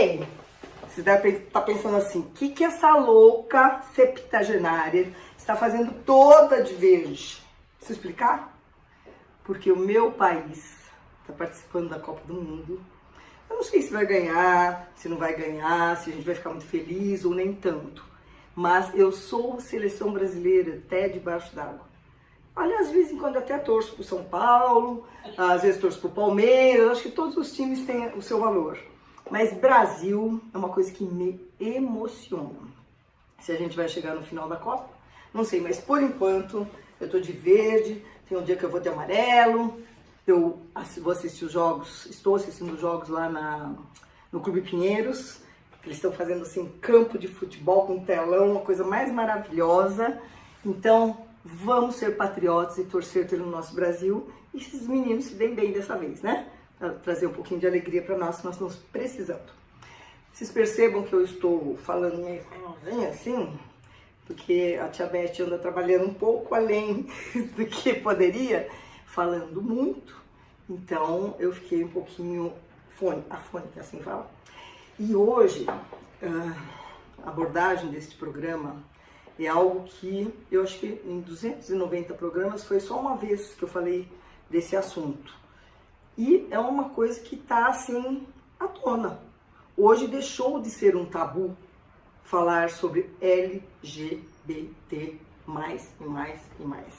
Ei, você deve estar pensando assim, o que essa louca septagenária está fazendo toda de verde? Deixa eu explicar? Porque o meu país está participando da Copa do Mundo. Eu não sei se vai ganhar, se não vai ganhar, se a gente vai ficar muito feliz ou nem tanto. Mas eu sou seleção brasileira até debaixo d'água. Aliás, de vez em quando eu até torço pro São Paulo, às vezes torço pro Palmeiras, acho que todos os times têm o seu valor. Mas Brasil é uma coisa que me emociona. Se a gente vai chegar no final da Copa, não sei, mas por enquanto eu tô de verde, tem um dia que eu vou de amarelo, eu vou assistir os jogos, estou assistindo os jogos lá no Clube Pinheiros, eles estão fazendo assim campo de futebol com telão, uma coisa mais maravilhosa. Então, vamos ser patriotas e torcer pelo nosso Brasil. E esses meninos se deem bem dessa vez, né? Pra trazer um pouquinho de alegria para nós, que nós estamos precisando. Vocês percebam que eu estou falando meio assim, porque a tia Beth anda trabalhando um pouco além do que poderia, falando muito. Então, eu fiquei um pouquinho afônica, assim fala. E hoje, a abordagem deste programa é algo que eu acho que em 290 programas foi só uma vez que eu falei desse assunto. E é uma coisa que está assim à tona. Hoje deixou de ser um tabu falar sobre LGBT mais e mais e mais.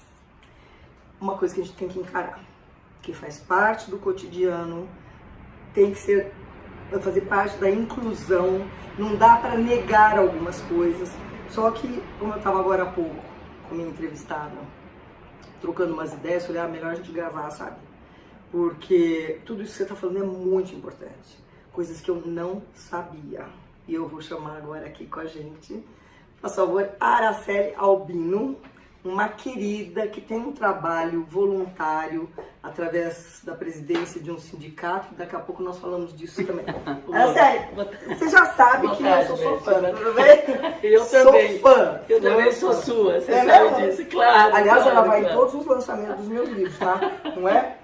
Uma coisa que a gente tem que encarar, que faz parte do cotidiano, tem que fazer parte da inclusão, não dá para negar algumas coisas. Só que, como eu estava agora há pouco com minha entrevistada, trocando umas ideias, eu falei, melhor a gente gravar, sabe? Porque tudo isso que você está falando é muito importante. Coisas que eu não sabia. E eu vou chamar agora aqui com a gente, por favor, Araceli Albino, uma querida que tem um trabalho voluntário através da presidência de um sindicato. Daqui a pouco nós falamos disso também. Araceli, você já sabe que eu sou fã, tudo bem? Eu também. Sou fã. Eu também sou sua, você sabe disso, claro. Aliás, claro, ela vai claro. em todos os lançamentos dos meus livros, tá? Não é?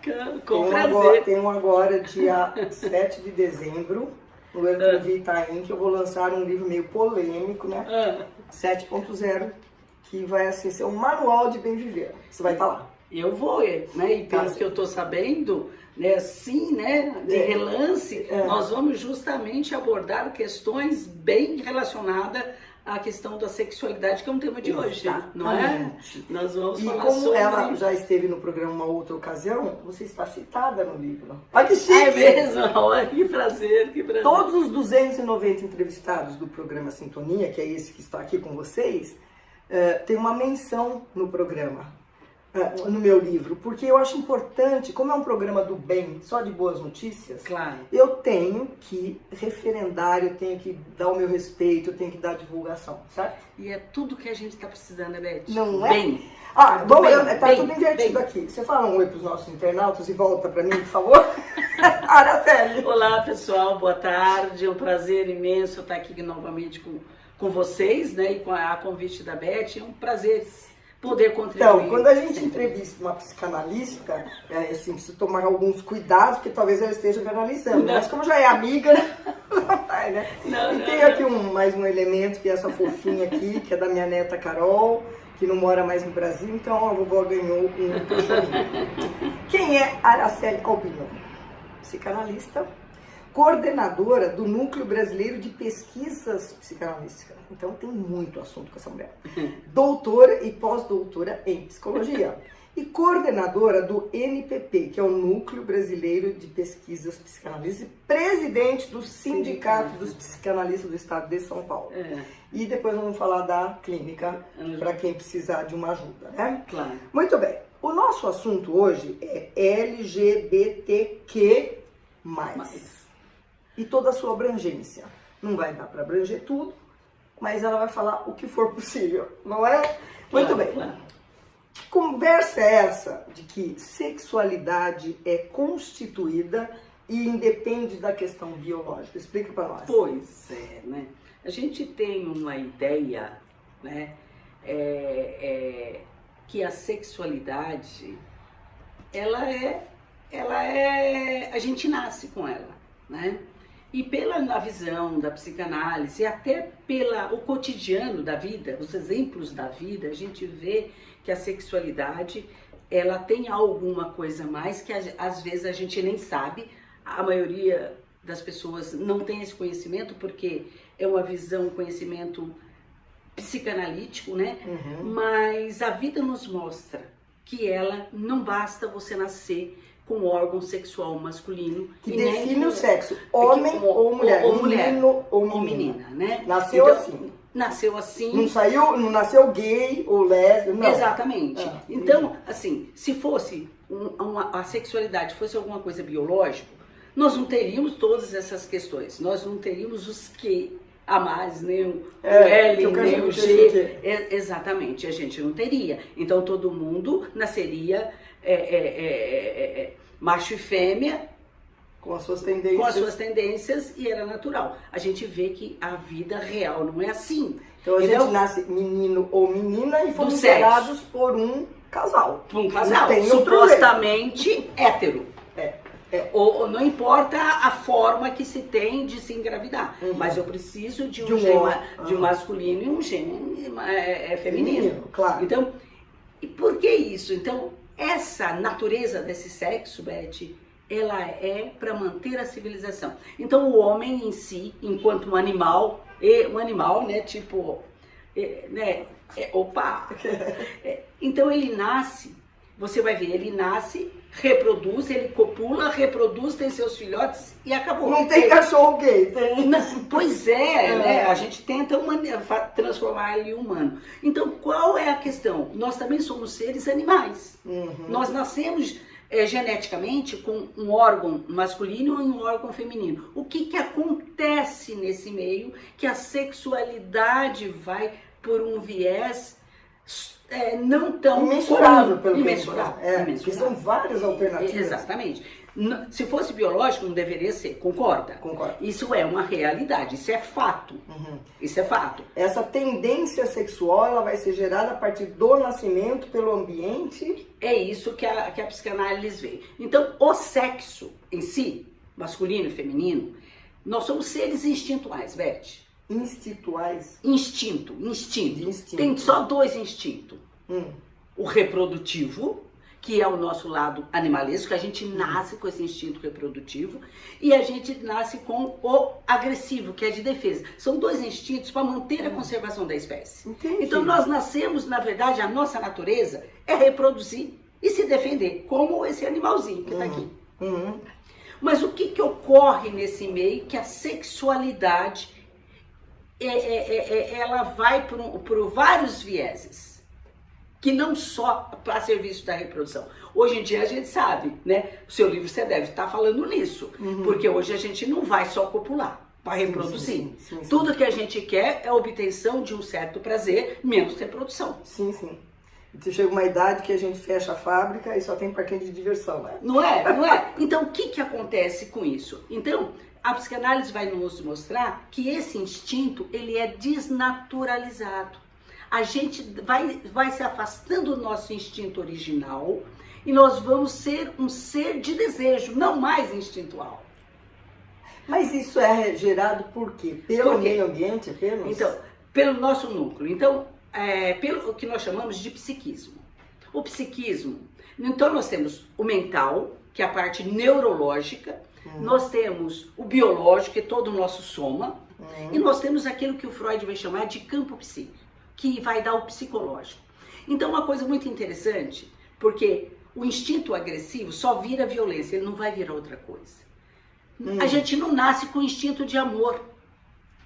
Com prazer. Tem um agora, dia 7 de dezembro, no Elton Itaim, que eu vou lançar um livro meio polêmico, né? 7.0. que vai assim, ser um manual de bem viver. Você vai estar lá. Eu vou, né? E pelo que eu estou sabendo, né, assim, né, de relance, nós vamos justamente abordar questões bem relacionadas à questão da sexualidade, que é um tema de hoje, não é? Nós vamos falar como sobre... ela já esteve no programa uma outra ocasião, você está citada no livro. Olha que chique! É mesmo? Olha, que prazer, que prazer. Todos os 290 entrevistados do programa Sintonia, que é esse que está aqui com vocês, tem uma menção no programa, no meu livro, porque eu acho importante, como é um programa do bem, só de boas notícias, claro, eu tenho que referendar, eu tenho que dar o meu respeito, eu tenho que dar divulgação, certo? E é tudo que a gente está precisando, né, Beth? Não é? Bem. Tá tudo invertido aqui. Você fala um oi para os nossos internautas e volta para mim, por favor? Araceli. Olá, pessoal, boa tarde, é um prazer imenso estar aqui novamente com vocês, né, e com a convite da Beth, é um prazer poder contribuir. Então, quando a gente entrevista uma psicanalista, assim, precisa tomar alguns cuidados, porque talvez ela esteja canalizando, mas como já é amiga, não vai, né? E tem aqui mais um elemento, que é essa fofinha aqui, que é da minha neta Carol, que não mora mais no Brasil, então a vovó ganhou um cachorrinho. Quem é Araceli Albino? Psicanalista, coordenadora do Núcleo Brasileiro de Pesquisas Psicanalísticas. Então tem muito assunto com essa mulher. Doutora e pós-doutora em Psicologia. E coordenadora do NPP, que é o Núcleo Brasileiro de Pesquisas Psicanalísticas, e presidente do Sindicato dos Psicanalistas do Estado de São Paulo. E depois vamos falar da clínica, para quem precisar de uma ajuda, né? Claro. Muito bem. O nosso assunto hoje é LGBTQ+. E toda a sua abrangência. Não vai dar para abranger tudo, mas ela vai falar o que for possível, não é? Muito bem. Claro. Que conversa é essa de que sexualidade é constituída e independe da questão biológica? Explica para nós. Pois é, né? A gente tem uma ideia, né, que a sexualidade, ela é, a gente nasce com ela, né? E pela visão da psicanálise, até pelo cotidiano da vida, os exemplos da vida, a gente vê que a sexualidade, ela tem alguma coisa a mais que às vezes a gente nem sabe. A maioria das pessoas não tem esse conhecimento porque é uma visão, um conhecimento psicanalítico, né? Mas a vida nos mostra que ela não basta você nascer com órgão sexual masculino. Que define o sexo, homem ou mulher, menino ou menina, né? Nasceu então, assim. Nasceu assim. Não nasceu gay ou lésbico, não. Exatamente. Então, assim, se fosse a sexualidade fosse alguma coisa biológica, nós não teríamos todas essas questões. Nós não teríamos os que a mais, nem o L, nem o G. Exatamente, a gente não teria. Então todo mundo nasceria macho e fêmea, com as suas tendências, e era natural. A gente vê que a vida real não é assim. Então a gente nasce menino ou menina e fomos gerados por um casal. Por um casal, supostamente hétero. Ou não importa a forma que se tem de se engravidar, mas eu preciso de um gene de um masculino e um gene feminino. Claro. Então, e por que isso? Então, essa natureza desse sexo, Beth, ela é para manter a civilização. Então, o homem em si, enquanto um animal, né, tipo, então ele nasce, você vai ver, ele nasce, reproduz, ele copula, reproduz, tem seus filhotes e acabou. Não tem cachorro gay, tem. Pois né? A gente tenta transformar ele em humano. Então, qual é a questão? Nós também somos seres animais. Nós nascemos geneticamente com um órgão masculino e um órgão feminino. O que acontece nesse meio? Que a sexualidade vai por um viés não tão imensurável, pelo imensurável. Que são várias alternativas. Exatamente. Se fosse biológico, não deveria ser. Concorda? Concordo. Isso é uma realidade, isso é fato. Isso é fato. Essa tendência sexual, ela vai ser gerada a partir do nascimento, pelo ambiente. É isso que a psicanálise vê. Então, o sexo em si, masculino e feminino, nós somos seres instintuais, Beth. Instintuais? Instinto. Tem só dois instintos. O reprodutivo, que é o nosso lado animalesco, que a gente nasce com esse instinto reprodutivo, e a gente nasce com o agressivo, que é de defesa. São dois instintos para manter a conservação da espécie. Entendi. Então nós nascemos, na verdade, a nossa natureza é reproduzir e se defender, como esse animalzinho que está aqui. Mas o que ocorre nesse meio? Que a sexualidade ela vai por vários vieses, que não só para serviço da reprodução. Hoje em dia a gente sabe, né? O seu livro você deve estar falando nisso, porque hoje a gente não vai só copular para reproduzir. Sim. Tudo que a gente quer é a obtenção de um certo prazer, menos reprodução. Sim. Então chega uma idade que a gente fecha a fábrica e só tem parquinho de diversão, né? Não é? Então o que acontece com isso? Então, a psicanálise vai nos mostrar que esse instinto, ele é desnaturalizado. A gente vai se afastando do nosso instinto original e nós vamos ser um ser de desejo, não mais instintual. Mas isso é gerado por quê? Pelo meio ambiente apenas? Então, pelo nosso núcleo. Então, pelo que nós chamamos de psiquismo. O psiquismo, então nós temos o mental, que é a parte neurológica, nós temos o biológico, que é todo o nosso soma, e nós temos aquilo que o Freud vai chamar de campo psíquico, que vai dar o psicológico. Então, uma coisa muito interessante, porque o instinto agressivo só vira violência, ele não vai virar outra coisa. A gente não nasce com instinto de amor.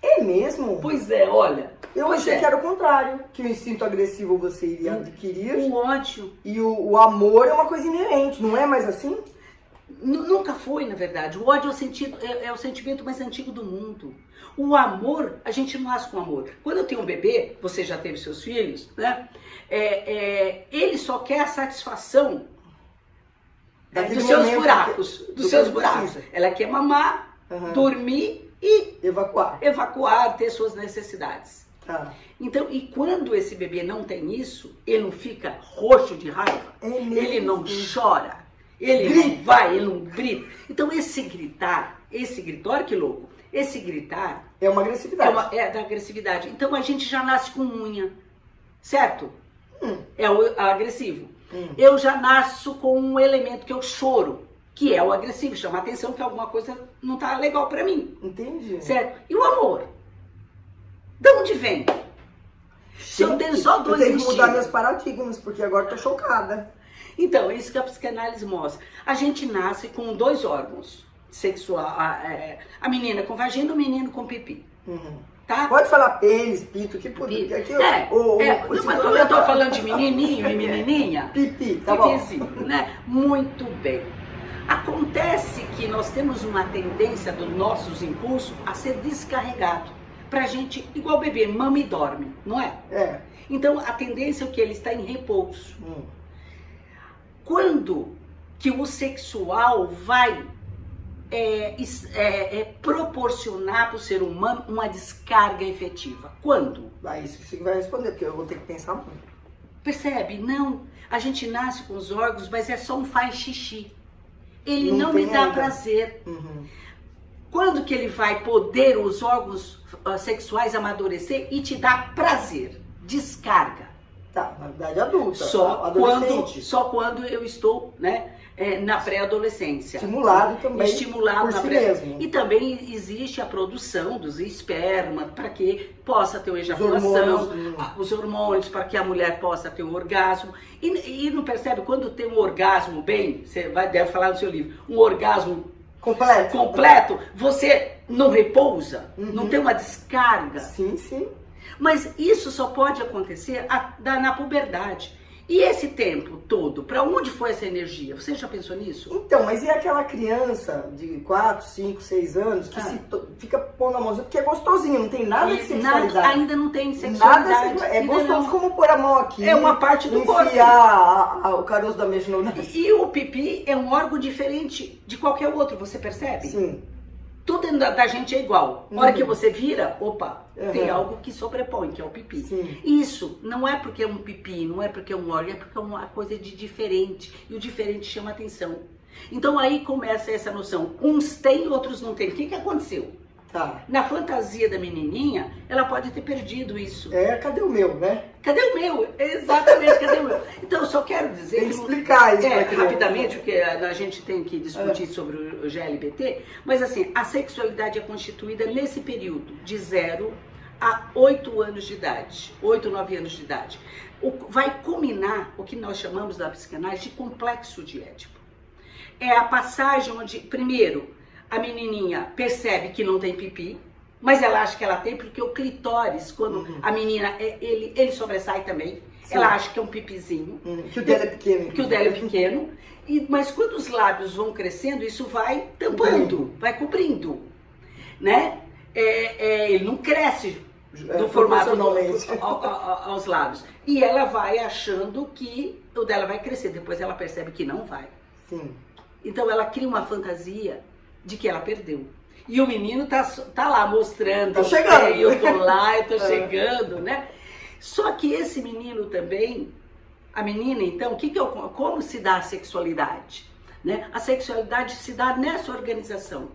É mesmo? Pois é, olha. Eu achei que era o contrário, que o instinto agressivo você iria adquirir. O ódio. E o amor é uma coisa inerente, não é mais assim? Nunca foi, na verdade. O ódio é o sentimento mais antigo do mundo. O amor, a gente não nasce com amor. Quando eu tenho um bebê, você já teve seus filhos, né? Ele só quer a satisfação dos seus buracos. Ela quer mamar, dormir e evacuar, ter suas necessidades. Então, e quando esse bebê não tem isso, ele não fica roxo de raiva, ele não chora. Ele não vai, ele não grita. Então esse gritar, olha que louco, esse gritar... É uma agressividade. É da agressividade. Então a gente já nasce com unha, certo? É o agressivo. Eu já nasço com um elemento que é o choro, que é o agressivo, chama a atenção que alguma coisa não tá legal pra mim. Entendi. Certo? E o amor? De onde vem? Se eu tenho só dois instintos. Eu tenho que mudar meus instintos. paradigmas, porque agora eu tô chocada. Então, é isso que a psicanálise mostra. A gente nasce com 2 órgãos sexual, a menina com vagina, o menino com pipi. Tá? Pode falar pênis, pinto, que puder. Mas como eu tô falando de menininho e menininha, pipi, tá pipizinho, bom. né? Muito bem. Acontece que nós temos uma tendência dos nossos impulsos a ser descarregado. Pra gente, igual bebê, mama e dorme, não é? É. Então, a tendência é que ele está em repouso. Quando que o sexual vai proporcionar para o ser humano uma descarga efetiva? Quando? Isso que você vai responder, porque eu vou ter que pensar muito. Percebe? Não. A gente nasce com os órgãos, mas é só um faz xixi. Ele não tem me dá ainda. prazer. Quando que ele vai poder os órgãos sexuais amadurecer e te dar prazer? Descarga. Tá, na idade adulta. Só quando eu estou, né, na pré-adolescência. Estimulado também. Estimulado por na si pré. mesmo. E também existe a produção dos esperma para que possa ter ejaculação, os hormônios para que a mulher possa ter o orgasmo. E não percebe quando tem um orgasmo bem, você deve falar no seu livro, um orgasmo completo, você não repousa, não tem uma descarga. Sim, sim. Mas isso só pode acontecer na puberdade. E esse tempo todo, para onde foi essa energia? Você já pensou nisso? Então, mas e aquela criança de 4, 5, 6 anos que fica pondo a mãozinha, porque é gostosinho, não tem nada de sexualidade. Ainda não tem sexualidade. É gostoso como pôr a mão aqui. É uma parte do corpo. Enfiar o caroço da mexa no nariz. E o pipi é um órgão diferente de qualquer outro, você percebe? Sim. Tudo dentro da gente é igual. Na hora que você vira, opa, tem algo que sobrepõe, que é o pipi. Sim. Isso não é porque é um pipi, não é porque é um órgão, é porque é uma coisa de diferente. E o diferente chama atenção. Então aí começa essa noção. Uns têm, outros não têm. O que aconteceu? Tá. Na fantasia da menininha, ela pode ter perdido isso. Cadê o meu, né? Cadê o meu? Exatamente, cadê o meu? Então eu só quero dizer... Tem que explicar isso pra criança. Rapidamente, porque a gente tem que discutir sobre o GLBT, mas assim, a sexualidade é constituída nesse período, de 0 a 8 anos de idade, 8, 9 anos de idade. Vai culminar o que nós chamamos da psicanálise de complexo de Édipo. É a passagem onde, primeiro, a menininha percebe que não tem pipi, mas ela acha que ela tem porque o clitóris, quando a menina, ele sobressai também. Sim. Ela acha que é um pipizinho. Que o dela é pequeno. Que o dela é pequeno. Mas quando os lábios vão crescendo, isso vai tampando, vai cobrindo, né? Ele não cresce do formato aos lábios. E ela vai achando que o dela vai crescer. Depois ela percebe que não vai. Sim. Então ela cria uma fantasia de que ela perdeu. E o menino tá lá mostrando. Tá chegando. Eu tô lá, eu tô chegando, né? Só que esse menino também, a menina então, como se dá a sexualidade? Né? A sexualidade se dá nessa organização.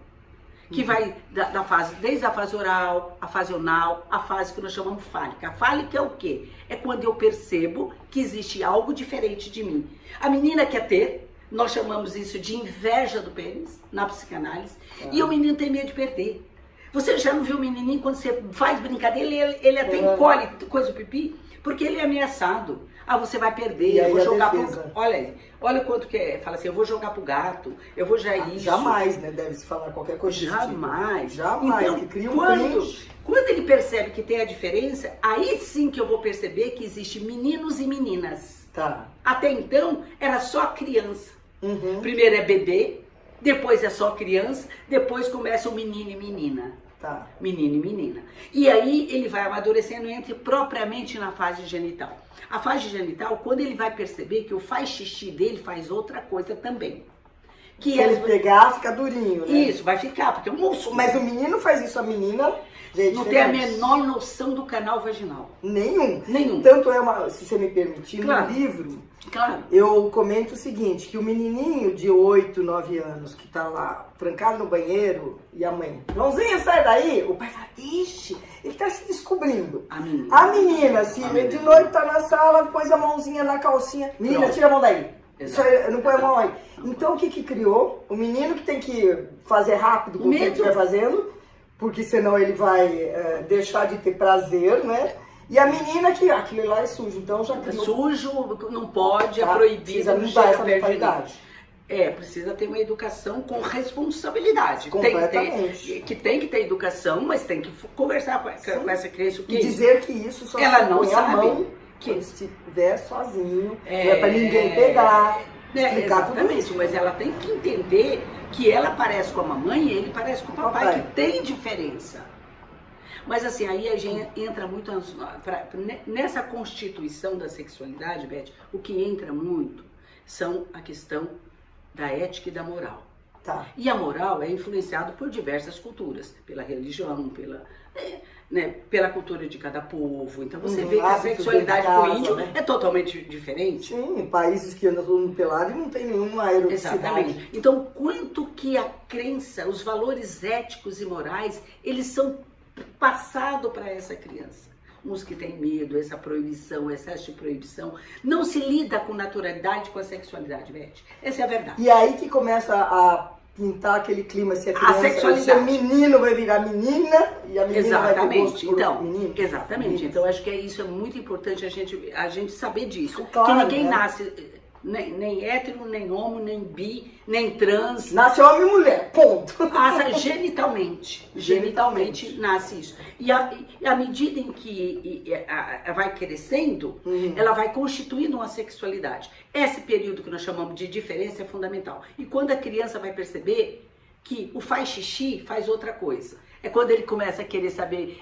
Que vai da fase, desde a fase oral, a fase anal, a fase que nós chamamos fálica. A fálica é o quê? É quando eu percebo que existe algo diferente de mim. A menina quer ter, nós chamamos isso de inveja do pênis, na psicanálise, e o menino tem medo de perder. Você já não viu o menininho, quando você faz brincadeira, ele até encolhe coisa do pipi, porque ele é ameaçado. Você vai perder, eu vou jogar pro... Olha aí, olha o quanto que é. Fala assim, eu vou jogar pro gato, eu vou já isso. Jamais, né? Deve-se falar qualquer coisa. Jamais. Jamais, então, que cria quando ele percebe que tem a diferença, aí sim que eu vou perceber que existe meninos e meninas. Tá. Até então, era só criança. Primeiro é bebê, depois é só criança, depois começa o menino e menina. Tá. Menino e menina. E aí ele vai amadurecendo e entra propriamente na fase genital. A fase genital, quando ele vai perceber que o faz xixi dele faz outra coisa também. Se ele pegar, fica durinho, né? Isso, vai ficar, porque é um músculo. Mas o menino faz isso, a menina... Gente, não tem a menor noção do canal vaginal. Nenhum. Tanto se você me permitir, claro. no livro, claro. eu comento o seguinte, que o menininho de 8, 9 anos que tá lá, trancado no banheiro, e a mãe, Joãozinho, sai daí! O pai fala, deixe, ele tá se descobrindo. A menina, se de noite tá na sala, pôs a mãozinha na calcinha, menina, tira a mão daí. Isso aí, não põe a mão aí. Então o que criou? O menino que tem que fazer rápido com o que ele estiver fazendo, porque senão ele vai deixar de ter prazer, né? E a menina que aquilo lá é sujo, então já criou. Sujo, não pode, é proibido. Precisa mudar essa mentalidade. Precisa ter uma educação com responsabilidade. Completamente. Tem que ter educação, mas tem que conversar com essa criança. E dizer que isso só ela não sabe a mão que ele estiver sozinho, não é pra ninguém pegar. Exatamente, mas ela tem que entender que ela parece com a mamãe e ele parece com o papai, que tem diferença. Mas assim, aí a gente entra muito nessa constituição da sexualidade, Beth, o que entra muito são a questão da ética e da moral. Tá. E a moral é influenciada por diversas culturas, pela religião, pela cultura de cada povo. Então você vê que a sexualidade do índio é totalmente diferente. Sim, em países que andam todo mundo pelado e não tem nenhuma eroticidade. Exatamente. Então, quanto que a crença, os valores éticos e morais, eles são passados para essa criança. Uns que têm medo, essa proibição, excesso de proibição, não se lida com naturalidade com a sexualidade, Beth. Essa é a verdade. E aí que começa a pintar aquele clima, se a criança, sexualidade. Se o menino vai virar menina e a menina vai ter gosto por menino. Exatamente. Então acho que isso é muito importante a gente saber disso. Claro, que ninguém nasce nem hétero, nem homo, nem bi, nem trans. Nasce homem e mulher, ponto. Genitalmente nasce isso. E à medida em que vai crescendo, ela vai constituindo uma sexualidade. Esse período que nós chamamos de diferença é fundamental. E quando a criança vai perceber que o faz xixi faz outra coisa. É quando ele começa a querer saber,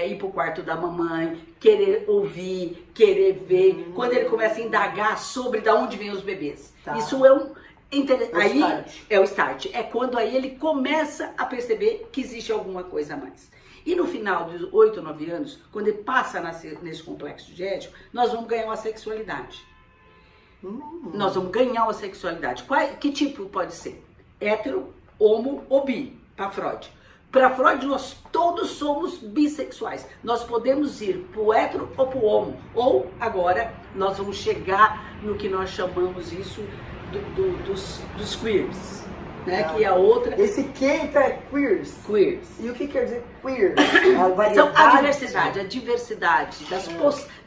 ir pro quarto da mamãe, querer ouvir, querer ver. Quando ele começa a indagar sobre de onde vêm os bebês. Tá. Isso é é o start. É quando aí ele começa a perceber que existe alguma coisa a mais. E no final dos 8, 9 anos, quando ele passa nesse complexo de Édipo, nós vamos ganhar uma sexualidade. Nós vamos ganhar uma sexualidade. Que tipo pode ser? Hétero, homo ou bi, para Freud. Para Freud, nós todos somos bissexuais. Nós podemos ir pro hétero ou pro homo. Ou, agora, nós vamos chegar no que nós chamamos isso dos queers. Né? Que é a outra... Esse que então é queers. E o que quer dizer queer? A diversidade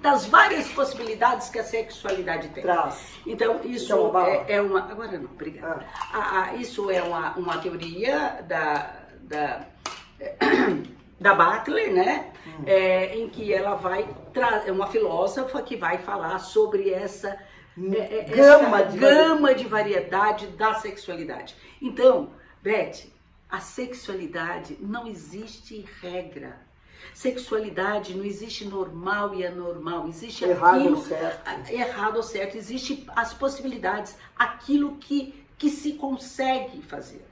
das várias possibilidades que a sexualidade tem. Então, isso é uma... Agora não, obrigada. Isso é uma teoria da Butler, né? Em que ela vai é uma filósofa que vai falar sobre essa gama de variedade da sexualidade. Então, Beth, a sexualidade não existe regra. Sexualidade não existe normal e anormal, existe errado ou certo, existe as possibilidades, aquilo que se consegue fazer.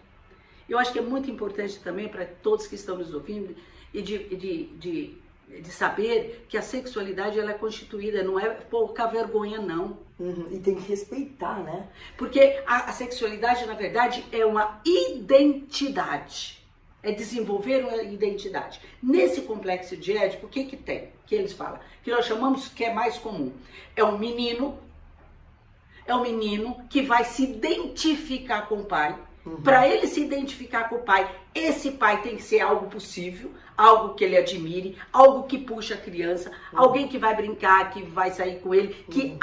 Eu acho que é muito importante também para todos que estão nos ouvindo e de saber que a sexualidade ela é constituída, não é pouca vergonha, não. E tem que respeitar, né? Porque a sexualidade, na verdade, é uma identidade. É desenvolver uma identidade. Nesse complexo de Édipo, o que tem? Que eles falam? Que nós chamamos que é mais comum. É um menino que vai se identificar com o pai. Para ele se identificar com o pai, esse pai tem que ser algo possível, algo que ele admire, algo que puxa a criança, alguém que vai brincar, que vai sair com ele, que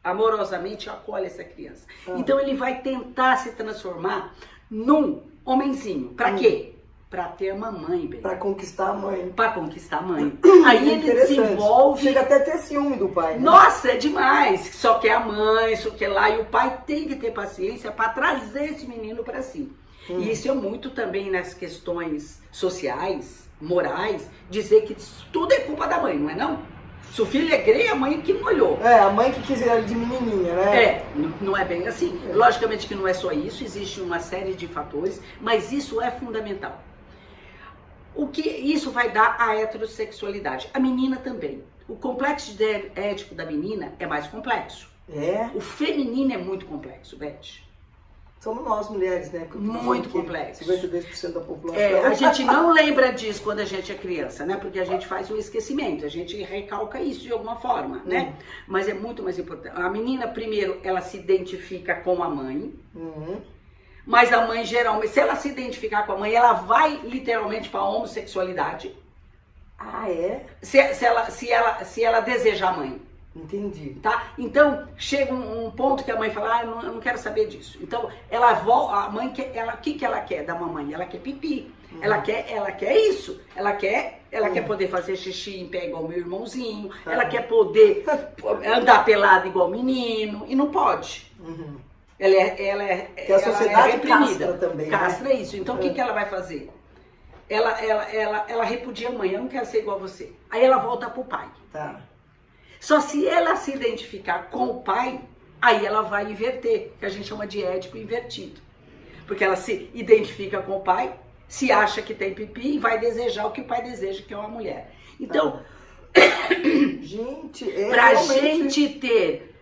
amorosamente acolhe essa criança. Então ele vai tentar se transformar num homenzinho. Para quê? Para ter a mamãe, bem. Para conquistar a mãe. Para conquistar a mãe. Aí ele desenvolve... Chega até a ter ciúme do pai. Né? Nossa, é demais. Só quer a mãe, só quer lá. E o pai tem que ter paciência para trazer esse menino para si. E isso é muito também nas questões sociais, morais, dizer que tudo é culpa da mãe, não é não? Se o filho é gay, a mãe que molhou. É, a mãe que quis ele de menininha, né? É, não é bem assim. Logicamente que não é só isso, existe uma série de fatores, mas isso é fundamental. O que isso vai dar à heterossexualidade? A menina também. O complexo ético da menina é mais complexo. É. O feminino é muito complexo, Beth. Somos nós mulheres, né? Muito complexo. 52% da população. A gente não lembra disso quando a gente é criança, né? Porque a gente faz um esquecimento, a gente recalca isso de alguma forma, né? Mas é muito mais importante. A menina, primeiro, ela se identifica com a mãe. Mas a mãe, geralmente, se ela se identificar com a mãe, ela vai literalmente para a homossexualidade. Ah, é? Se ela desejar a mãe. Entendi. Tá? Então, chega um ponto que a mãe fala, eu não quero saber disso. Então, ela volta, a mãe quer, o que ela quer da mamãe? Ela quer pipi. Ela quer isso. Ela quer poder fazer xixi em pé igual meu irmãozinho. Ela quer poder andar pelada igual menino. E não pode. Que a sociedade reprimida. castra também. Castra isso. Então, o que ela vai fazer? Ela repudia a mãe. Eu não quero ser igual a você. Aí ela volta pro pai. Tá. Só se ela se identificar com o pai, aí ela vai inverter, que a gente chama de édipo invertido. Porque ela se identifica com o pai, se acha que tem pipi e vai desejar o que o pai deseja, que é uma mulher. Então, pra gente ter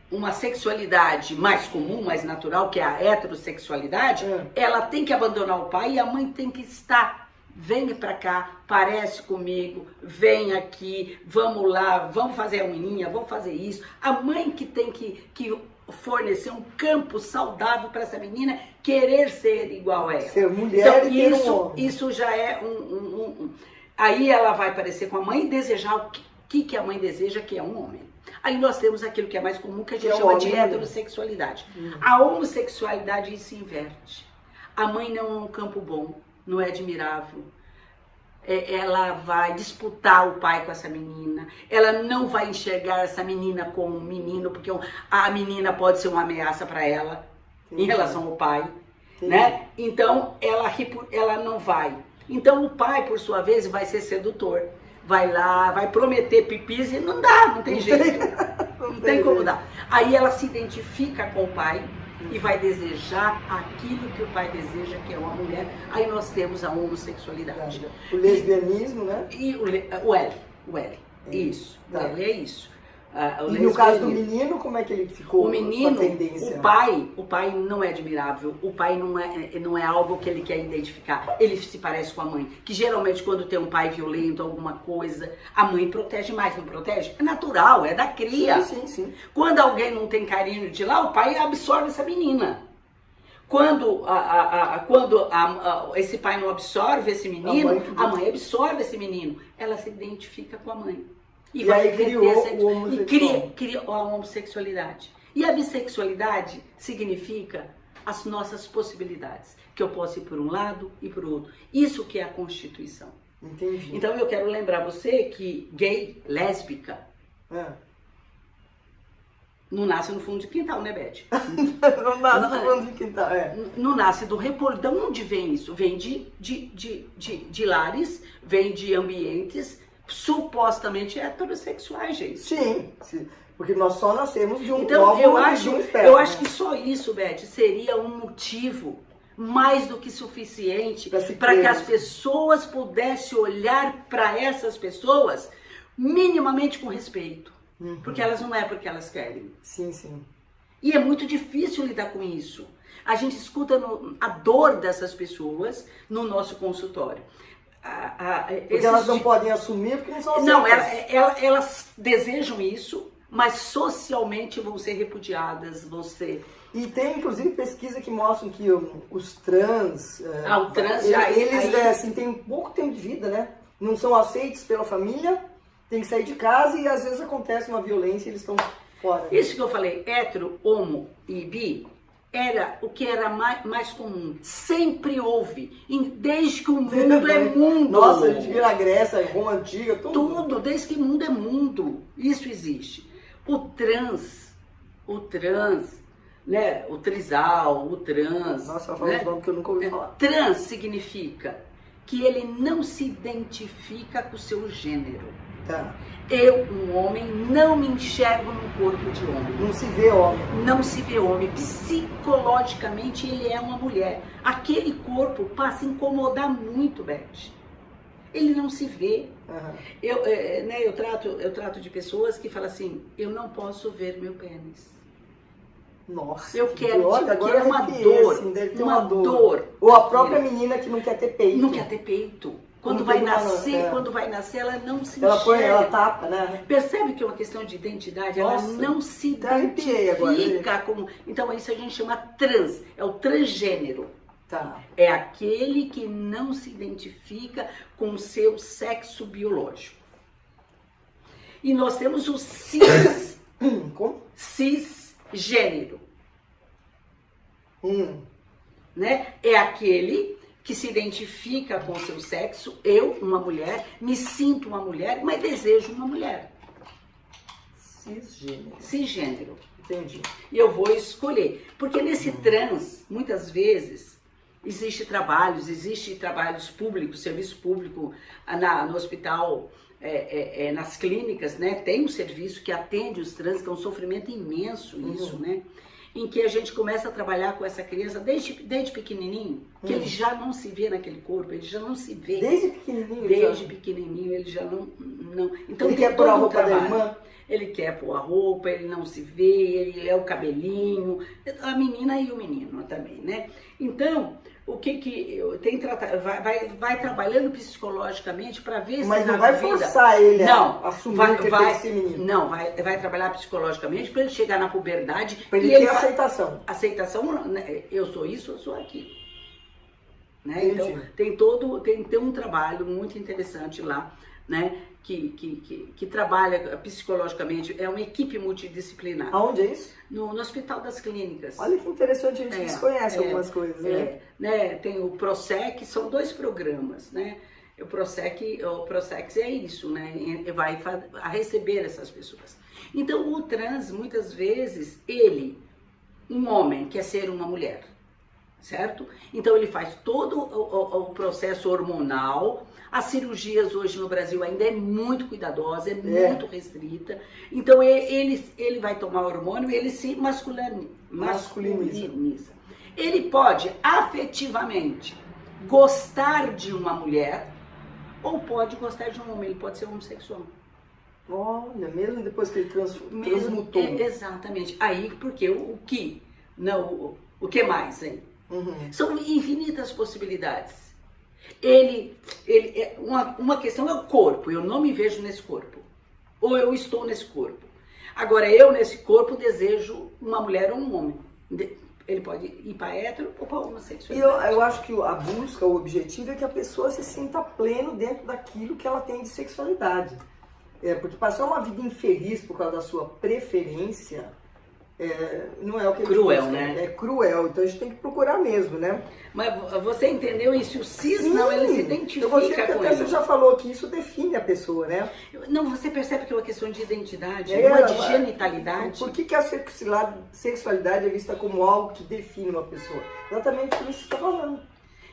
uma sexualidade mais comum, mais natural, que é a heterossexualidade, ela tem que abandonar o pai e a mãe tem que estar. Vem pra cá, parece comigo, vem aqui, vamos lá, vamos fazer a uninha, vamos fazer isso. A mãe que tem que fornecer um campo saudável para essa menina querer ser igual a ela. Ser mulher então, e ter um homem. Isso já é Aí ela vai parecer com a mãe e desejar o que a mãe deseja, que é um homem. Aí nós temos aquilo que é mais comum, que a gente chama de heterossexualidade. A homossexualidade se inverte. A mãe não é um campo bom. Não é admirável. Ela vai disputar o pai com essa menina. Ela não vai enxergar essa menina como um menino, porque a menina pode ser uma ameaça para ela em relação ao pai, né? Então ela não vai. Então o pai, por sua vez, vai ser sedutor. Vai lá, vai prometer pipis e não dá, não tem jeito. Não tem como dar. Aí ela se identifica com o pai e vai desejar aquilo que o pai deseja, que é uma mulher. Aí nós temos a homossexualidade. O lesbianismo, né? E o L. Isso. O L é isso. E no caso do menino, como é que ele ficou? O menino, com a tendência? o pai não é admirável, o pai não é algo que ele quer identificar, ele se parece com a mãe, que geralmente quando tem um pai violento, alguma coisa, a mãe protege mais, não protege? É natural, é da cria. Sim. Quando alguém não tem carinho de lá, o pai absorve essa menina. Quando esse pai não absorve esse menino, a mãe absorve esse menino, ela se identifica com a mãe. E aí cria a homossexualidade. E a bissexualidade significa as nossas possibilidades. Que eu posso ir por um lado e por outro. Isso que é a Constituição. Entendi. Então eu quero lembrar você que gay, lésbica, não nasce no fundo de quintal, né, Beth? Não nasce no fundo de quintal, Não nasce do repolho. De onde vem isso? Vem de lares, vem de ambientes supostamente heterossexuais, gente. Sim, porque nós só nascemos de um então, óvulo e de um esperma. Eu acho que só isso, Beth, seria um motivo mais do que suficiente para que as pessoas pudessem olhar para essas pessoas minimamente com respeito. Porque elas não é porque elas querem. Sim. E é muito difícil lidar com isso. A gente escuta a dor dessas pessoas no nosso consultório. Porque elas não podem assumir porque não são aceitas. Não, elas desejam isso, mas socialmente vão ser repudiadas, vão ser... E tem inclusive pesquisa que mostram que os trans... o trans eles assim, têm pouco tempo de vida, né? Não são aceitos pela família, tem que sair de casa e às vezes acontece uma violência e eles estão fora. Isso que eu falei, hétero, homo e bi, era o que era mais comum. Sempre houve. Desde que o mundo é mundo. Nossa, a gente vira a Grécia, Roma Antiga, tudo. Tudo, desde que o mundo é mundo. Isso existe. O trans, né? O trisal, o trans. Nossa, fala uns nomes que eu nunca ouvi falar. Trans significa que ele não se identifica com o seu gênero. Tá. Eu, um homem, não me enxergo no corpo de homem. Não se vê homem. Não se vê homem. Psicologicamente, ele é uma mulher. Aquele corpo passa a incomodar muito, Beth. Ele não se vê. Uhum. Eu trato de pessoas que falam assim, eu não posso ver meu pênis. Nossa, eu quero, idiota, agora é uma arrepiei, dor, assim, deve ter uma dor. Ou a própria menina que não quer ter peito. Não quer ter peito. Quando vai nascer, ela não se enxerga. Ela tapa, né? Percebe que é uma questão de identidade, nossa, ela não se identifica agora. como... Então isso a gente chama trans, é o transgênero. Tá. É aquele que não se identifica com o seu sexo biológico. E nós temos o cis. Como? Cisgênero. Né? É aquele que se identifica com o seu sexo, eu, uma mulher, me sinto uma mulher, mas desejo uma mulher. Cisgênero. Cisgênero. Entendi. E eu vou escolher. Porque nesse trans, muitas vezes, existe trabalhos públicos, serviço público no hospital, nas clínicas, né? Tem um serviço que atende os trans, que é um sofrimento imenso isso, né? Em que a gente começa a trabalhar com essa criança desde pequenininho, que ele já não se vê naquele corpo, ele já não se vê. Desde pequenininho? Desde pequenininho, ele já não... Então, ele quer pôr a roupa da irmã? Ele quer pôr a roupa, ele não se vê, ele é o cabelinho, a menina e o menino também, né? Então, o que eu tenho que tratar? Vai trabalhando psicologicamente para ver se mas não vai forçar ele a assumir que é esse menino. Não, vai trabalhar psicologicamente para ele chegar na puberdade. Para ele ter aceitação. Aceitação, eu sou isso, eu sou aquilo. Né? Entendi. Então, tem um trabalho muito interessante lá, né? Que trabalha psicologicamente, é uma equipe multidisciplinar. Aonde é isso? No Hospital das Clínicas. Olha que interessante, a gente desconhece algumas coisas, né? Tem o PROSEC, são 2 programas, né? O PROSEC é isso, né? Vai a receber essas pessoas. Então, o trans, muitas vezes, um homem, quer ser uma mulher, certo? Então, ele faz todo o processo hormonal. As cirurgias hoje no Brasil ainda é muito cuidadosa, muito restrita. Então, ele vai tomar hormônio e ele se masculiniza. Ele pode, afetivamente, gostar de uma mulher ou pode gostar de um homem. Ele pode ser homossexual. Olha, mesmo depois que ele transmutou. Exatamente. Aí, porque o que mais, hein? São infinitas possibilidades. Uma questão é o corpo, eu não me vejo nesse corpo, ou eu estou nesse corpo. Agora, eu nesse corpo desejo uma mulher ou um homem. Ele pode ir para hétero ou para homossexualidade. Eu acho que a busca, o objetivo é que a pessoa se sinta pleno dentro daquilo que ela tem de sexualidade. Porque passar uma vida infeliz por causa da sua preferência, não é o que cruel, busca, né? É cruel, então a gente tem que procurar mesmo, né? Mas você entendeu isso? O cis, não, ele se identifica com isso. Você já falou que isso define a pessoa, né? Não, você percebe que é uma questão de identidade, não é de genitalidade. Por que a sexualidade é vista como algo que define uma pessoa? Exatamente por isso que você está falando.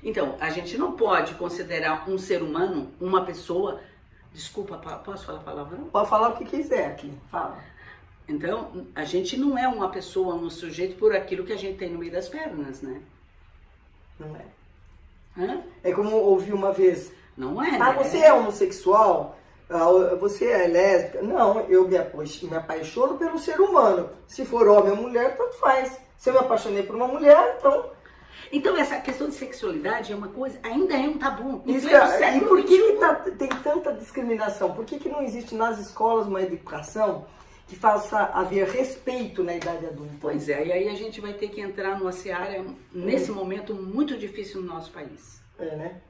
Então, a gente não pode considerar um ser humano, uma pessoa... Desculpa, posso falar palavrão? Pode falar o que quiser aqui, fala. Então, a gente não é uma pessoa, um sujeito por aquilo que a gente tem no meio das pernas, né? Não é. Hã? É como eu ouvi uma vez. Não é, né? Você é homossexual? Você é lésbica? Não, eu me apaixono pelo ser humano. Se for homem ou mulher, tanto faz. Se eu me apaixonei por uma mulher, então... Então, essa questão de sexualidade é uma coisa, ainda é um tabu. E por que tem tanta discriminação? Por que não existe nas escolas uma educação que faça haver respeito na idade adulta? Pois é, e aí a gente vai ter que entrar numa seara, nesse momento, muito difícil no nosso país. Né?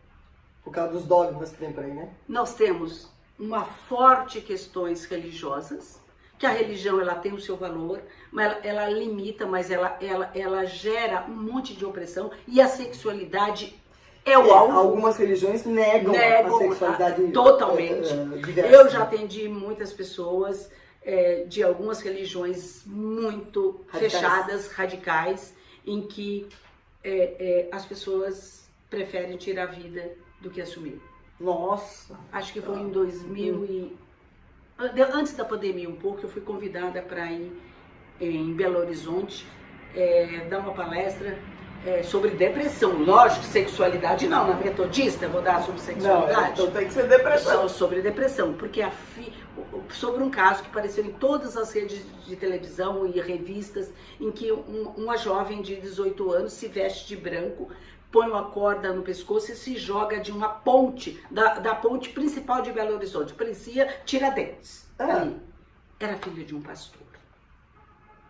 Por causa dos dogmas que tem por aí, né? Nós temos uma forte questões religiosas, que a religião ela tem o seu valor, mas ela limita, mas ela gera um monte de opressão, e a sexualidade é o alvo. Algumas religiões negam a sexualidade totalmente. Diversa. Eu já atendi muitas pessoas de algumas religiões muito fechadas, radicais, em que as pessoas preferem tirar a vida do que assumir. Nossa! Acho que foi em 2000 Antes da pandemia um pouco, eu fui convidada para ir em Belo Horizonte dar uma palestra sobre depressão. Lógico, sexualidade não, na metodista eu vou dar sobre sexualidade. Não, então tem que ser depressão. Sobre depressão, porque sobre um caso que apareceu em todas as redes de televisão e revistas, em que uma jovem de 18 anos se veste de branco, põe uma corda no pescoço e se joga de uma ponte, da ponte principal de Belo Horizonte, parecia Tiradentes. Ali. Era filho de um pastor.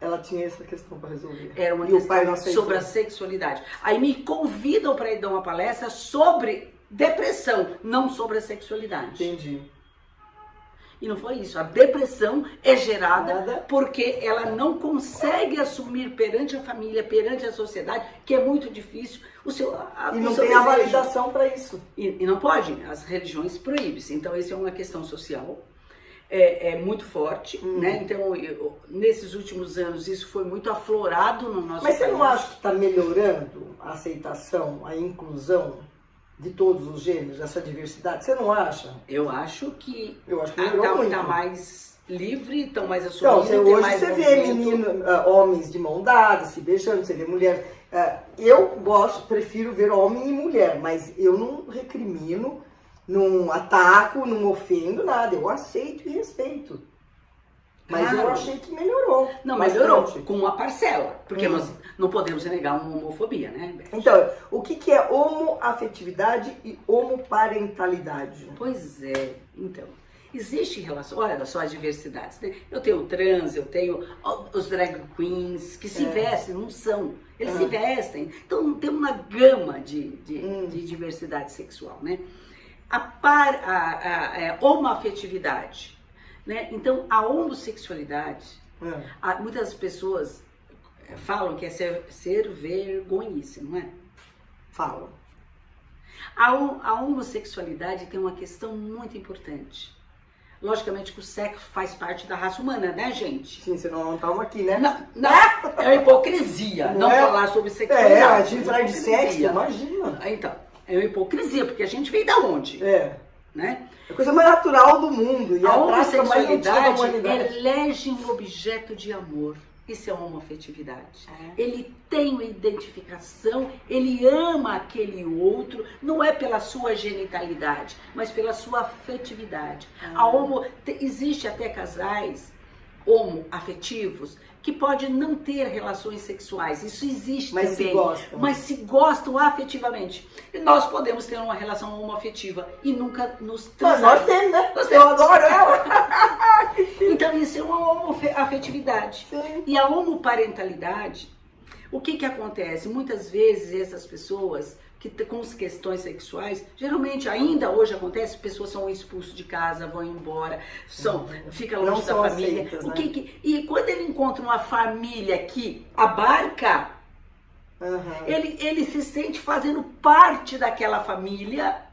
Ela tinha essa questão para resolver. Era uma e o pai questão não aceitou. sobre a sexualidade. Aí me convidam para ir dar uma palestra sobre depressão, não sobre a sexualidade. Entendi. E não foi isso. A depressão é gerada porque ela não consegue assumir perante a família, perante a sociedade, que é muito difícil. E não tem a validação para isso. E não pode. As religiões proíbem-se. Então, isso é uma questão social. É muito forte, né? Então, nesses últimos anos, isso foi muito aflorado no nosso país. Mas você não acha que está melhorando a aceitação, a inclusão de todos os gêneros, essa diversidade? Você não acha? Eu acho que está mais livre, estão mais assumindo. Então, hoje você vê homens de mão dada, se beijando, você vê mulher. Eu prefiro ver homem e mulher, mas eu não recrimino, não ataco, não ofendo nada. Eu aceito e respeito. Mas eu achei que melhorou. Não, melhorou com uma parcela, porque nós não podemos negar uma homofobia, né, Beth? Então, o que é homoafetividade e homoparentalidade? Pois é, então, existe relação, olha só as diversidades, né? Eu tenho o trans, eu tenho os drag queens, que se vestem, não são, eles se vestem. Então, tem uma gama de diversidade sexual, né? A homoafetividade, né? Então, a homossexualidade, muitas pessoas falam que é ser vergonhice, não é? Falam. A homossexualidade tem uma questão muito importante. Logicamente que o sexo faz parte da raça humana, né, gente? Sim, senão não estamos aqui, né? Não, é uma hipocrisia não falar sobre sexualidade. A gente falar de sexo, imagina. Então, é uma hipocrisia, porque a gente veio da onde? Né? É a coisa mais natural do mundo. E a homossexualidade elege um objeto de amor. Isso é homoafetividade. Ele tem uma identificação, ele ama aquele outro, não é pela sua genitalidade, mas pela sua afetividade. Existe até casais homoafetivos que podem não ter relações sexuais, isso existe mas também, mas se gostam afetivamente. E nós podemos ter uma relação homoafetiva e nunca nos transar. Nós temos, né? Eu adoro ela. Então isso é uma homoafetividade. Sim. E a homoparentalidade, o que acontece? Muitas vezes essas pessoas que com as questões sexuais, geralmente ainda hoje acontece, pessoas são expulsas de casa, vão embora, fica longe da família. Aceitas, E quando ele encontra uma família que abarca, ele se sente fazendo parte daquela família.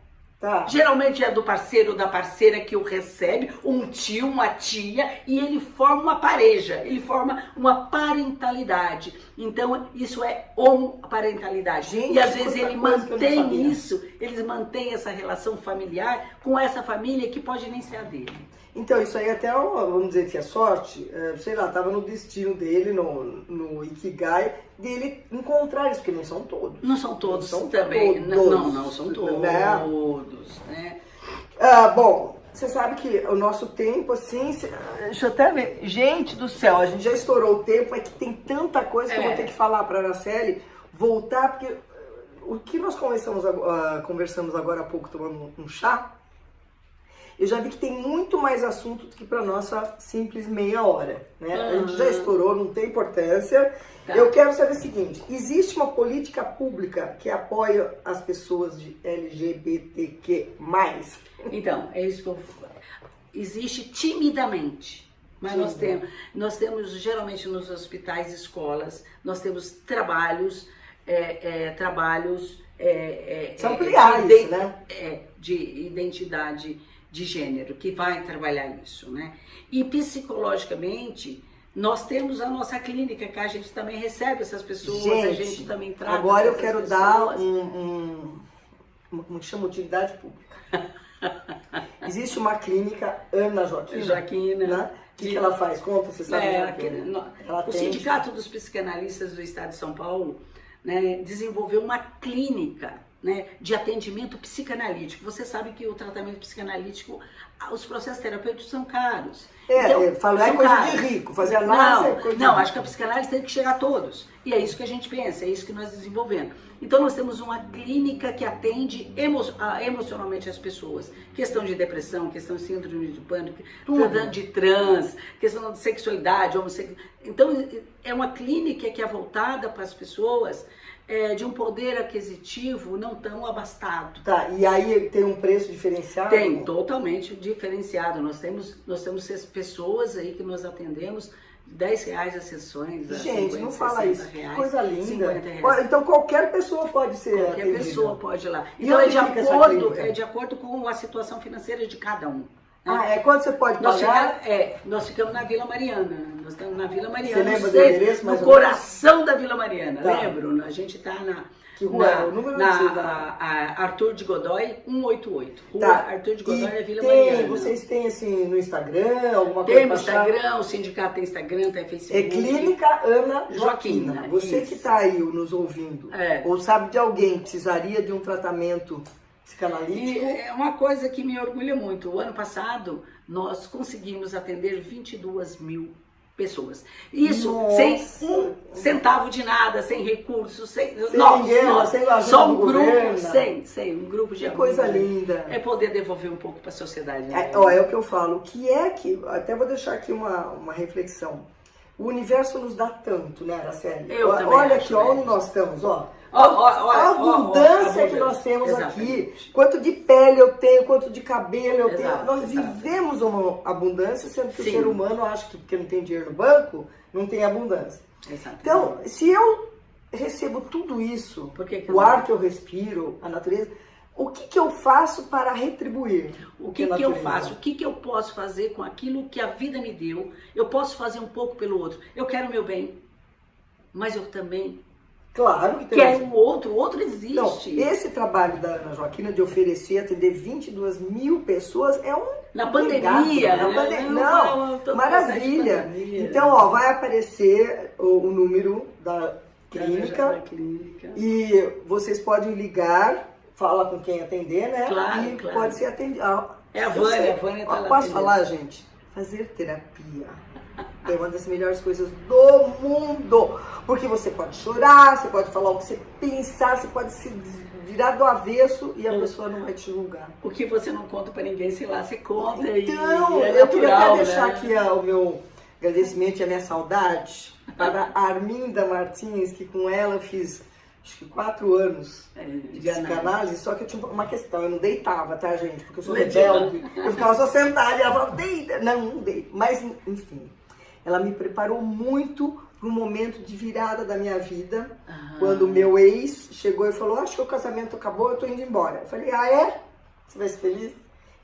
Geralmente é do parceiro ou da parceira que o recebe, um tio, uma tia, e ele forma uma pareja, ele forma uma parentalidade. Então, isso é homoparentalidade. Gente, e às vezes ele mantém isso, eles mantêm essa relação familiar com essa família que pode nem ser a dele. Então, isso aí até, vamos dizer que é sorte, sei lá, estava no destino dele, no Ikigai, dele encontrar isso, porque não são todos. Não são todos também. Não são todos, né? Bom, você sabe que o nosso tempo, assim, deixa eu até ver. Gente do céu, a gente já estourou o tempo, é que tem tanta coisa que eu vou ter que falar para a Araceli voltar, porque o que nós conversamos agora há pouco tomando um chá, eu já vi que tem muito mais assunto do que para nossa simples meia hora, né? A gente já estourou, não tem importância. Eu quero saber o seguinte, existe uma política pública que apoia as pessoas de LGBTQ+. Então, é isso que eu falo. Existe timidamente, mas nós temos geralmente nos hospitais, escolas, nós temos trabalhos são ampliados, né? De identidade de gênero, que vai trabalhar isso, né? E psicologicamente, nós temos a nossa clínica, que a gente também recebe essas pessoas, a gente também trata. Agora eu quero dar como que chama? Utilidade pública. Existe uma clínica Ana Joaquina. Joaquina. Né? O que ela faz? Conta, você sabe? O Sindicato dos Psicanalistas do Estado de São Paulo, né, desenvolveu uma clínica, né, de atendimento psicanalítico. Você sabe que o tratamento psicanalítico, os processos terapêuticos são caros. Falar é coisa de rico, fazer análise é coisa de rico. Acho que a psicanálise tem que chegar a todos. E é isso que a gente pensa, é isso que nós desenvolvemos. Então nós temos uma clínica que atende emocionalmente as pessoas. Questão de depressão, questão de síndrome de pânico, questão de trans, questão de sexualidade, homossexualidade. Então é uma clínica que é voltada para as pessoas de um poder aquisitivo não tão abastado. Tá, e aí tem um preço diferenciado? Tem, totalmente diferenciado. Nós temos pessoas aí que nós atendemos, R$10 as sessões. Gente, 50, não fala isso, que coisa linda. R$50. Então qualquer pessoa pode ser Qualquer atendida. pessoa pode ir lá. E Então onde é de acordo com a situação financeira de cada um. Quanto você pode pagar? Nós ficamos na Vila Mariana. Nós estamos na Vila Mariana. Você lembra do endereço, no coração da Vila Mariana. Tá. Lembro? A gente está Que rua é? O número Arthur de Godoy, 188. Rua Tá. Arthur de Godoy é Vila Mariana. Vocês têm assim no Instagram, alguma coisa? Tem no Instagram, o sindicato tem Instagram, tem Facebook. É Clínica Ana Joaquina. Joaquina, Você isso. que está aí nos ouvindo, ou sabe de alguém que precisaria de um tratamento psicanalítico. E é uma coisa que me orgulha muito. O ano passado, nós conseguimos atender 22 mil pessoas. Isso sem um centavo de nada, sem recursos, sem só um grupo, sem um grupo de amigos. Coisa linda. É poder devolver um pouco para a sociedade. Né? É o que eu falo. O que até vou deixar aqui uma reflexão. O universo nos dá tanto, né, Araceli? Olha aqui, olha onde nós estamos, a abundância que nós temos aqui. Quanto de pele eu tenho, quanto de cabelo eu tenho. Nós vivemos uma abundância, sendo que o ser humano acha que porque não tem dinheiro no banco, não tem abundância. Então, se eu recebo tudo isso, o ar que eu respiro, a natureza, o que eu faço para retribuir? O que eu faço? O que eu posso fazer com aquilo que a vida me deu? Eu posso fazer um pouco pelo outro. Eu quero o meu bem, mas eu também quero o outro existe. Então, esse trabalho da Ana Joaquina de oferecer, atender 22 mil pessoas é na pandemia. Maravilha. Então, vai aparecer o número da clínica e vocês podem ligar. Fala com quem atender, né? Claro. Pode ser atendido. É a Vânia tá lá. Posso falar, gente? Fazer terapia é uma das melhores coisas do mundo. Porque você pode chorar, você pode falar o que você pensar, você pode se virar do avesso e a pessoa não vai te julgar. O que você não conta pra ninguém, sei lá, você conta. Então, é eu queria até deixar né? aqui o meu agradecimento e a minha saudade para a Arminda Martins, que com ela eu fiz acho que 4 anos de psicanálise, só que eu tinha uma questão, eu não deitava, tá, gente? Porque eu sou rebelde, eu ficava só sentada e ela falava, deita! Não deito. Mas, enfim, ela me preparou muito para um momento de virada da minha vida, quando o meu ex chegou e falou, acho que o casamento acabou, eu tô indo embora. Eu falei, é? Você vai ser feliz?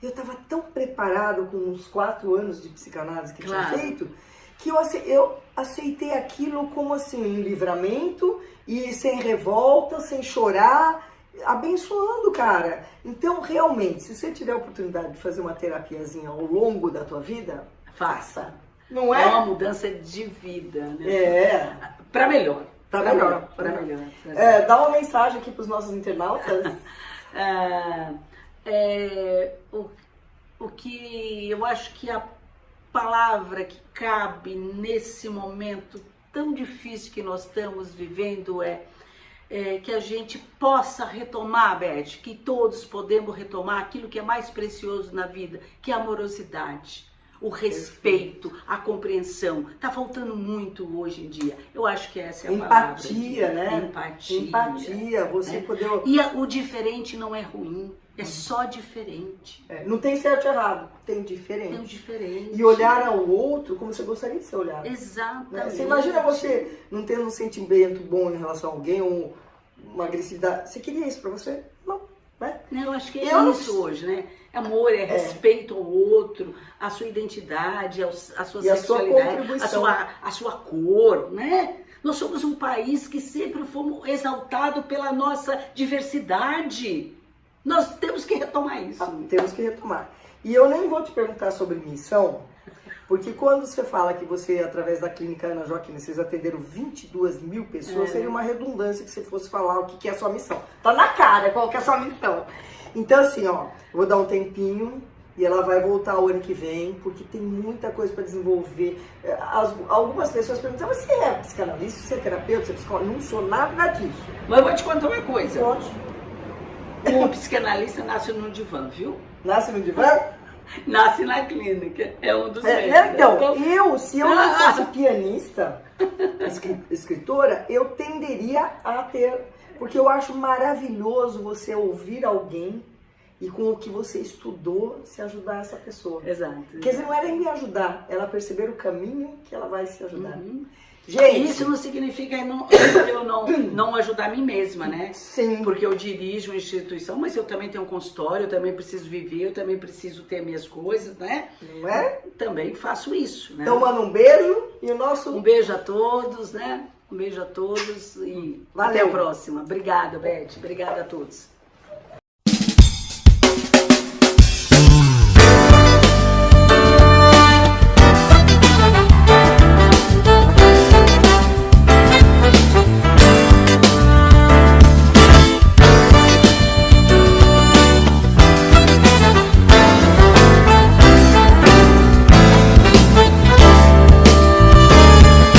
Eu tava tão preparado com uns 4 anos de psicanálise que eu tinha feito, que eu aceitei aquilo como assim, um livramento e sem revolta, sem chorar, abençoando, cara. Então, realmente, se você tiver a oportunidade de fazer uma terapiazinha ao longo da tua vida, faça. Não é? É uma mudança de vida, né? Para melhor. Para melhor. Dá uma mensagem aqui para os nossos internautas. O que eu acho que a palavra que cabe nesse momento tão difícil que nós estamos vivendo é que a gente possa retomar, Beth, que todos podemos retomar aquilo que é mais precioso na vida, que é a amorosidade, o respeito, a compreensão. Tá faltando muito hoje em dia. Eu acho que essa é a palavra. Empatia, né? Empatia, você poder... E o diferente não é ruim. É só diferente. Não tem certo e errado, tem diferente. Tem um diferente. E olhar ao outro como você gostaria de ser olhado. Exatamente. Né? Você imagina você não tendo um sentimento bom em relação a alguém, ou uma agressividade. Você queria isso pra você? Não. Né? Eu acho que é isso hoje, né? Amor, respeito ao outro, a sua identidade, a sua sexualidade, a sua cor, né? Nós somos um país que sempre fomos exaltados pela nossa diversidade. Nós temos que retomar isso. Temos que retomar. E eu nem vou te perguntar sobre missão, porque quando você fala que você, através da clínica Ana Joaquina, vocês atenderam 22 mil pessoas, seria uma redundância que você fosse falar o que é a sua missão. Tá na cara qual que é a sua missão. Então assim, ó, eu vou dar um tempinho e ela vai voltar o ano que vem, porque tem muita coisa para desenvolver. Algumas pessoas perguntam, você é psicanalista, você é terapeuta, você é psicólogo? Não sou nada disso. Mas eu vou te contar uma coisa. Pode. O psicanalista nasce no divã, viu? Nasce no divã? Nasce na clínica, é um dos médicos. Então, se eu não fosse pianista, escritora, eu tenderia a ter, porque eu acho maravilhoso você ouvir alguém e com o que você estudou se ajudar essa pessoa. Exato. Quer dizer, não é nem me ajudar, ela perceber o caminho que ela vai se ajudar. Uhum. Gente, isso não significa eu não ajudar a mim mesma, né? Sim. Porque eu dirijo uma instituição, mas eu também tenho um consultório, eu também preciso viver, eu também preciso ter minhas coisas, né? Não é? Também faço isso, né? Então manda um beijo e o nosso... Um beijo a todos, né? Um beijo a todos e Valeu. até a próxima. Obrigada, Beth. Obrigada a todos.